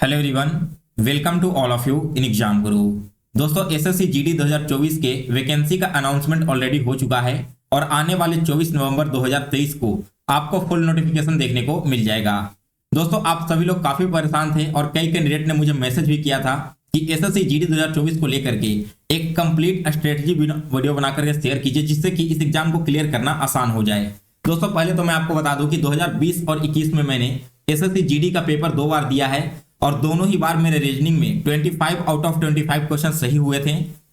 Hello everyone, welcome to all of you in exam guru. दोस्तों, SSC GD 2024 के vacancy का announcement already हो चुका है और आने वाले 24 नवंबर 2023 को आपको फुल नोटिफिकेशन देखने को मिल जाएगा। दोस्तों, आप सभी लोग काफी परेशान थे और कई कैंडिडेट ने मुझे मैसेज भी किया था कि एसएससी जीडी 2024 को लेकर के एक कंप्लीट स्ट्रेटजी वीडियो बना करके शेयर कीजिए, जिससे कि इस एग्जाम को क्लियर करना आसान हो जाए। दोस्तों, पहले तो मैं आपको बता दूं कि 2020 और 21 में मैंने एसएससी जीडी का पेपर 2 बार दिया है और दोनों ही बार मेरे रीजनिंग में 25 आउट ऑफ 25 क्वेश्चन सही हुए थे।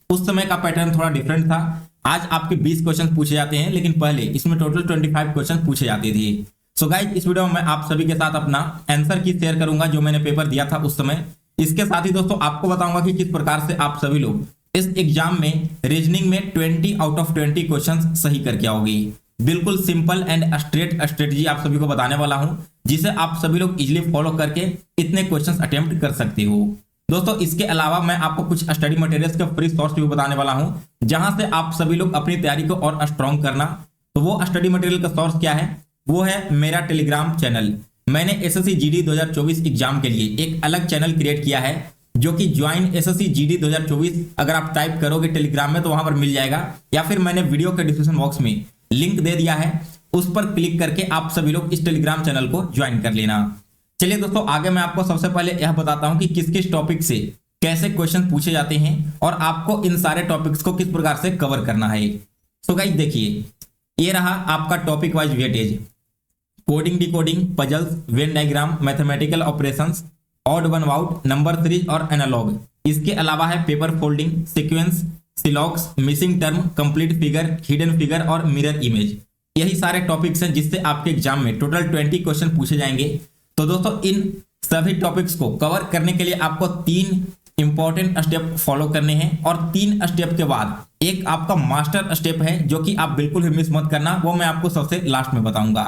उस समय का पैटर्न थोड़ा डिफरेंट था। आज आपके 20 क्वेश्चन पूछे जाते हैं, लेकिन पहले इसमें टोटल 25 क्वेश्चन पूछे जाते थे। सो गाइस, इस वीडियो में मैं आप सभी के साथ अपना आंसर की शेयर करूंगा जो मैंने पेपर दिया था उस समय। इसके साथ ही दोस्तों आपको बताऊंगा कि किस प्रकार से आप सभी लोग इस एग्जाम में रीजनिंग में 20 आउट ऑफ 20 क्वेश्चन सही करके आओगे। बिल्कुल सिंपल एंड स्ट्रेट स्ट्रेटजी आप सभी को बताने वाला हूं, जिसे आप सभी लोग इजीली फॉलो करके इतने क्वेश्चंस अटेम्प्ट कर सकते हो। दोस्तों, इसके अलावा मैं आपको कुछ स्टडी मटेरियल्स के फ्री सोर्स भी बताने वाला हूं, जहां से आप सभी लोग अपनी तैयारी को और स्ट्रॉन्ग करना। तो वो स्टडी मटेरियल का सोर्स क्या है? वो है मेरा टेलीग्राम चैनल। मैंने एसएससी जीडी 2024 एग्जाम के लिए एक अलग चैनल क्रिएट किया है, जो कि ज्वाइन एसएससी जीडी 2024 अगर आप टाइप करोगे टेलीग्राम में तो वहां पर मिल जाएगा, या फिर मैंने वीडियो के डिस्क्रिप्शन बॉक्स में लिंक दे दिया है, उस पर क्लिक करके आप सभी लोग इस टेलीग्राम चैनल को ज्वाइन कर लेना। चलिए दोस्तों, आगे मैं आपको सबसे पहले यह बताता हूं कि किस किस टॉपिक से कैसे क्वेश्चन पूछे जाते हैं और आपको इन सारे टॉपिक्स को किस प्रकार से कवर करना है। तो गाइस देखिए, ये रहा आपका topic wise weightage. Coding, decoding, puzzles, Venn diagram, mathematical operations, odd one out, number series और एनालॉग। इसके अलावा है paper folding, sequence, syllogism, missing term, complete figure, hidden figure और मिरर इमेज। यही सारे टॉपिक्स हैं जिससे आपके एग्जाम में टोटल 20 क्वेश्चन पूछे जाएंगे। तो दोस्तों, इन सभी टॉपिक्स को कवर करने के लिए आपको 3 इंपॉर्टेंट स्टेप फॉलो करने हैं और 3 स्टेप के बाद एक आपका मास्टर स्टेप है जो कि आप बिल्कुल भी मिस मत करना, वो मैं आपको सबसे लास्ट में बताऊंगा।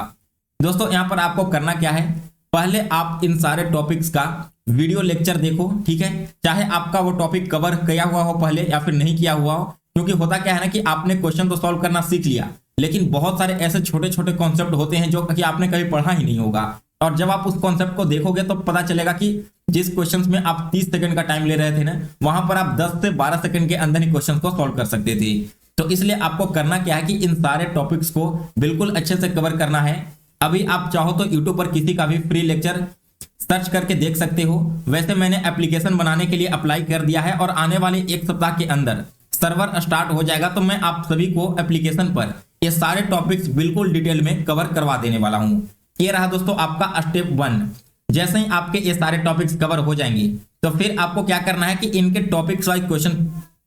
दोस्तों, यहां पर आपको करना क्या है, पहले आप इन सारे टॉपिक्स का वीडियो लेक्चर देखो, ठीक है। चाहे आपका वो टॉपिक कवर किया हुआ हो पहले या फिर नहीं किया हुआ हो, क्योंकि होता क्या है ना कि आपने क्वेश्चन तो सॉल्व करना सीख लिया, लेकिन बहुत सारे ऐसे छोटे छोटे कॉन्सेप्ट होते हैं जो कि आपने कभी पढ़ा ही नहीं होगा, और जब आप उस कॉन्सेप्ट को देखोगे तो पता चलेगा कि जिस क्वेश्चंस में आप 30 सेकंड का टाइम ले रहे थे ना, वहां पर आप 10 से 12 सेकंड के अंदर ही क्वेश्चन को सॉल्व कर सकते थे। तो इसलिए आपको करना क्या है कि इन सारे टॉपिक्स को बिल्कुल अच्छे से कवर करना है। अभी आप चाहो तो यूट्यूब पर किसी का भी फ्री लेक्चर सर्च करके देख सकते हो। वैसे मैंने एप्लीकेशन बनाने के लिए अप्लाई कर दिया है और आने वाले 1 सप्ताह के अंदर सर्वर स्टार्ट हो जाएगा, तो मैं आप सभी को एप्लीकेशन पर ये सारे टॉपिक्स बिल्कुल डिटेल में कवर करवा देने वाला हूं। ये रहा दोस्तों आपका स्टेप 1। जैसे ही आपके ये सारे टॉपिक्स कवर हो जाएंगे तो फिर आपको क्या करना है कि इनके टॉपिक्स वाइज क्वेश्चन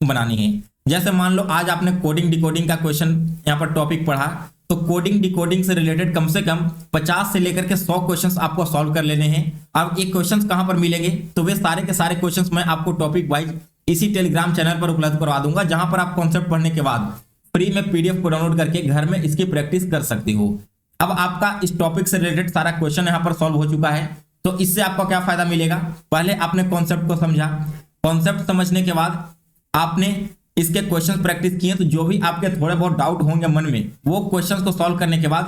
बनाने हैं। जैसे मान लो आज आपने कोडिंग डिकोडिंग का क्वेश्चन यहाँ पर टॉपिक पढ़ा, तो कोडिंग डिकोडिंग से रिलेटेड कम से कम 50 से लेकर के 100 क्वेश्चंस आपको सॉल्व कर लेने हैं। अब ये क्वेश्चंस कहां पर मिलेंगे, तो वे सारे के सारे क्वेश्चंस मैं आपको टॉपिक वाइज इसी टेलीग्राम चैनल पर उपलब्ध करवा दूंगा, जहां पर आप कॉन्सेप्ट पढ़ने के बाद फ्री में पीडीएफ को डाउनलोड करके घर में इसकी प्रैक्टिस कर सकते हो। अब आपका इस टॉपिक से रिलेटेड सारा क्वेश्चन यहाँ पर सॉल्व हो चुका है, तो इससे आपको क्या फायदा मिलेगा? पहले आपने कॉन्सेप्ट को समझा, कॉन्सेप्ट समझने के बाद आपने इसके क्वेश्चंस प्रैक्टिस किए, तो जो भी आपके थोड़े बहुत डाउट होंगे मन में, वो क्वेश्चंस को सॉल्व करने के बाद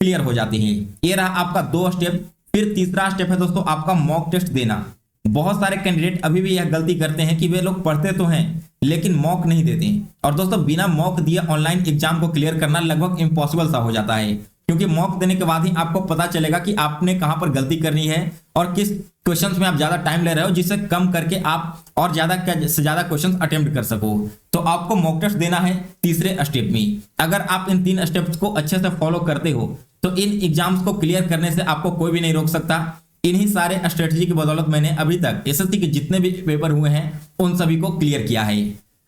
क्लियर हो जाते हैं। ये रहा आपका 2 स्टेप। फिर तीसरा स्टेप है दोस्तों आपका मॉक टेस्ट देना। बहुत सारे कैंडिडेट अभी भी यह गलती करते हैं कि वे लोग पढ़ते तो हैं लेकिन मॉक नहीं देते हैं, और दोस्तों बिना मॉक दिए ऑनलाइन एग्जाम को क्लियर करना लगभग इम्पॉसिबल सा हो जाता है, क्योंकि मॉक देने के बाद ही आपको पता चलेगा कि आपने कहां पर गलती करनी है और किस क्वेश्चंस में आप ज्यादा टाइम ले रहे हो, जिससे कम करके आप और ज्यादा से ज्यादा क्वेश्चंस अटेम्प्ट कर सको। तो आपको मॉक टेस्ट देना है तीसरे स्टेप में। अगर आप इन 3 स्टेप्स को अच्छे से फॉलो करते हो तो इन एग्जाम्स को क्लियर करने से आपको कोई भी नहीं रोक सकता। इन्हीं सारे स्ट्रेटजी की बदौलत मैंने अभी तक एसएससी के जितने भी पेपर हुए हैं उन सभी को क्लियर किया है।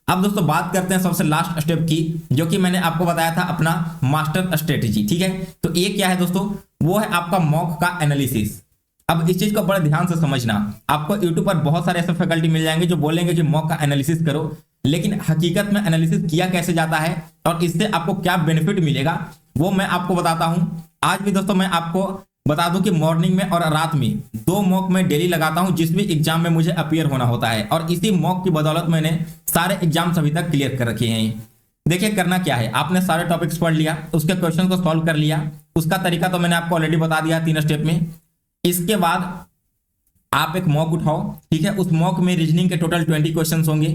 अब दोस्तों बात करते हैं सबसे लास्ट स्टेप की, जो कि मैंने आपको बताया था अपना मास्टर स्ट्रेटजी, ठीक है। तो ये क्या है दोस्तों, वो है आपका मॉक का एनालिसिस। अब इस चीज को बड़े ध्यान से समझना। आपको यूट्यूब पर बहुत सारे ऐसे फैकल्टी मिल जाएंगे जो बोलेंगे कि मॉक का एनालिसिस करो, लेकिन हकीकत में एनालिसिस किया कैसे जाता है और इससे आपको क्या बेनिफिट मिलेगा वो मैं आपको बताता हूं। आज भी दोस्तों मैं आपको बता दूं कि मॉर्निंग में और रात में 2 मॉक मैं डेली लगाता हूं, जिस भी एग्जाम में मुझे अपीयर होना होता है, और इसी मॉक की बदौलत मैंने सारे एग्जाम्स अभी तक क्लियर कर रखे हैं। देखिए करना क्या है, आपने सारे टॉपिक्स पढ़ लिया, उसके क्वेश्चन को सॉल्व कर लिया। उसका तरीका तो मैंने आपको ऑलरेडी बता दिया 3 स्टेप में। इसके बाद आप एक मॉक उठाओ, ठीक है, उस मॉक में रीजनिंग के टोटल 20 क्वेश्चन होंगे।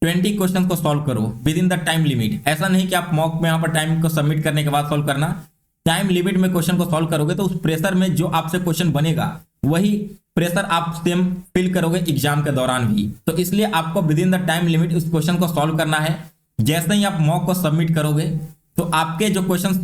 20 क्वेश्चन को सॉल्व करो with in the time limit. ऐसा नहीं कि आप मॉक में यहाँ पर टाइम को सबमिट करने के बाद सॉल्व करना, टाइम लिमिट में क्वेश्चन को सॉल्व करोगे तो उस प्रेशर में जो आपसे क्वेश्चन बनेगा वही प्रेशर आप सेम फिल करोगे एग्जाम के दौरान भी। तो इसलिए आपको with in the time limit उस क्वेश्चन को सॉल्व करना है। जैसे ही आप मॉक को सबमिट करोगे तो आपके जो क्वेश्चन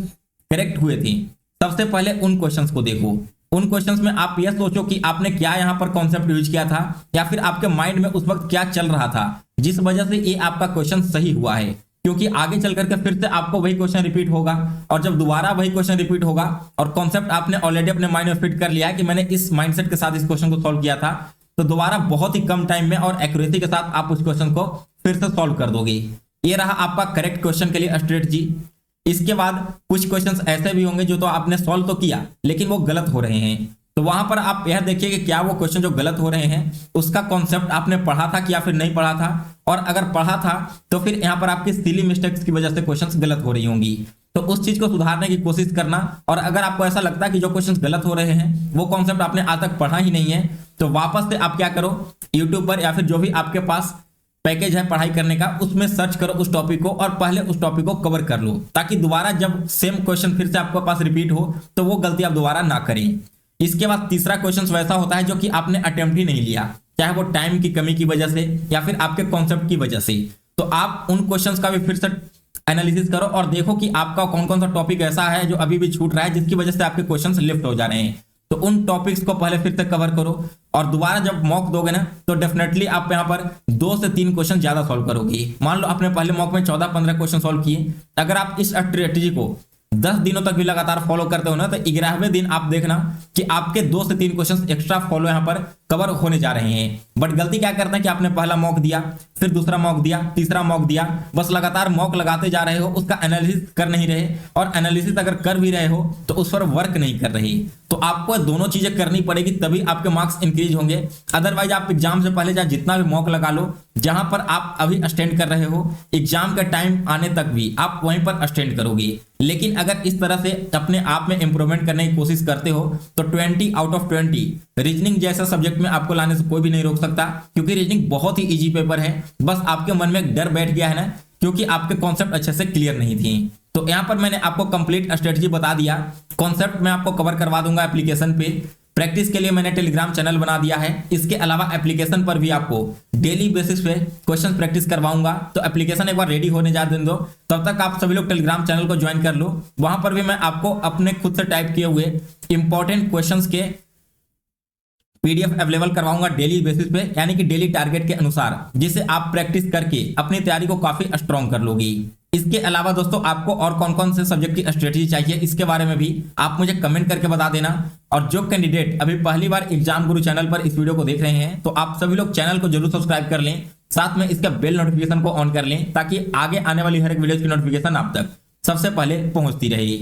करेक्ट हुए थे, सबसे पहले उन क्वेश्चंस को देखो। उन क्वेश्चंस में आप यह सोचो कि आपने क्या यहाँ पर कॉन्सेप्ट यूज किया था, या फिर आपके माइंड में उस वक्त क्या चल रहा था जिस वजह से ये आपका क्वेश्चन सही हुआ है। क्योंकि आगे चल करके फिर से आपको वही क्वेश्चन रिपीट होगा, और जब दोबारा वही क्वेश्चन रिपीट होगा और कॉन्सेप्ट आपने ऑलरेडी अपने माइंड में फिट कर लिया है कि मैंने इस माइंडसेट के साथ इस क्वेश्चन को सॉल्व किया था, तो दोबारा बहुत ही कम टाइम में और एक्यूरेसी के साथ आप उस क्वेश्चन को फिर से सॉल्व कर दोगे। ये रहा आपका करेक्ट क्वेश्चन के लिए स्ट्रेटजी। इसके बाद कुछ क्वेश्चंस ऐसे भी होंगे जो तो आपने सॉल्व तो किया लेकिन वो गलत हो रहे हैं, तो वहां पर आप यह देखिए कि क्या वो क्वेश्चन जो गलत हो रहे हैं उसका कॉन्सेप्ट आपने पढ़ा था कि या फिर नहीं पढ़ा था, और अगर पढ़ा था तो फिर यहाँ पर आपकी सिली मिस्टेक्स की वजह से क्वेश्चंस गलत हो रही होंगी। तो उस चीज को सुधारने की कोशिश करना, और अगर आपको ऐसा लगता है कि जो क्वेश्चंस गलत हो रहे हैं वो कॉन्सेप्ट आपने आज तक पढ़ा ही नहीं है, तो वापस से आप क्या करो, यूट्यूब पर या फिर जो भी आपके पास पैकेज है पढ़ाई करने का उसमें सर्च करो उस टॉपिक को और पहले उस टॉपिक को कवर कर लो, ताकि दोबारा जब सेम क्वेश्चन फिर से आपके पास रिपीट हो तो वो गलती आप दोबारा ना करें। इसके बाद तीसरा क्वेश्चन वैसा होता है जो कि आपने अटेम्प्ट ही नहीं लिया, चाहे वो टाइम की कमी की वजह से या फिर आपके कॉन्सेप्ट की वजह से, तो आप उन क्वेश्चंस का भी फिर से एनालिसिस करो और देखो कि आपका कौन कौन सा टॉपिक ऐसा है जो अभी भी छूट रहा है जिसकी वजह से आपके क्वेश्चंस लिफ्ट हो जा रहे हैं। तो उन टॉपिक्स को पहले फिर से कवर करो, और दोबारा जब मॉक दोगे ना तो डेफिनेटली आप यहाँ पर 2 से 3 क्वेश्चन ज्यादा सॉल्व करोगे। मान लो आपने पहले मॉक में 14-15 क्वेश्चन सॉल्व किए, अगर आप इस स्ट्रेटजी को 10 दिनों तक भी लगातार फॉलो करते हो ना तो 11वें दिन आप देखना कि आपके 2 से 3 क्वेश्चन एक्स्ट्रा फॉलो यहाँ पर कवर होने जा रहे हैं। बट गलती क्या करते हैं कि आपने पहला मॉक दिया, फिर दूसरा मॉक दिया, तीसरा मॉक दिया, बस लगातार मॉक लगाते जा रहे हो, उसका एनालिसिस कर नहीं रहे, और एनालिसिस अगर कर भी रहे हो तो उस पर वर्क नहीं कर रही। तो आपको दोनों चीजें करनी पड़ेगी तभी आपके मार्क्स इंक्रीज होंगे। अदरवाइज आप एग्जाम से पहले चाहे जितना भी मॉक लगा लो, जहां पर आप अभी स्टैंड कर रहे हो एग्जाम का टाइम आने तक भी आप वहीं पर स्टैंड करोगे। लेकिन अगर इस तरह से अपने आप में इंप्रूवमेंट करने की कोशिश करते हो तो 20 आउट ऑफ 20 रीजनिंग जैसा सब्जेक्ट में आपको लाने से कोई भी नहीं रोक सकता, क्योंकि रीजनिंग बहुत ही इजी पेपर है। बस आपके मन में एक डर बैठ गया है ना, क्योंकि आपके कॉन्सेप्ट अच्छे से क्लियर नहीं थी। तो यहाँ पर मैंने आपको कंप्लीट स्ट्रेटजी बता दिया, कॉन्सेप्ट मैं आपको कवर करवा दूंगा एप्लीकेशन पे। प्रैक्टिस के लिए मैंने टेलीग्राम चैनल बना दिया है, इसके अलावा एप्लीकेशन पर भी आपको डेली बेसिस पे क्वेश्चन प्रैक्टिस करवाऊंगा। तो एप्लीकेशन एक बार रेडी होने जा दें दो, तब तक आप सभी लोग टेलीग्राम चैनल को ज्वाइन कर लो। वहां पर भी मैं आपको अपने खुद से टाइप किए हुए इंपॉर्टेंट क्वेश्चंस के पीडीएफ अवेलेबल करवाऊंगा डेली बेसिस पे, यानी कि डेली टारगेट के अनुसार, जिसे आप प्रैक्टिस करके अपनी तैयारी को काफी स्ट्रॉन्ग कर लोगी। इसके अलावा दोस्तों आपको और कौन कौन से सब्जेक्ट की स्ट्रेटजी चाहिए इसके बारे में भी आप मुझे कमेंट करके बता देना। और जो कैंडिडेट अभी पहली बार एग्जाम गुरु चैनल पर इस वीडियो को देख रहे हैं तो आप सभी लोग चैनल को जरूर सब्सक्राइब कर लें, साथ में इसका बेल नोटिफिकेशन को ऑन कर लें, ताकि आगे आने वाली हर एक वीडियो की नोटिफिकेशन आप तक सबसे पहले पहुंचती रहे।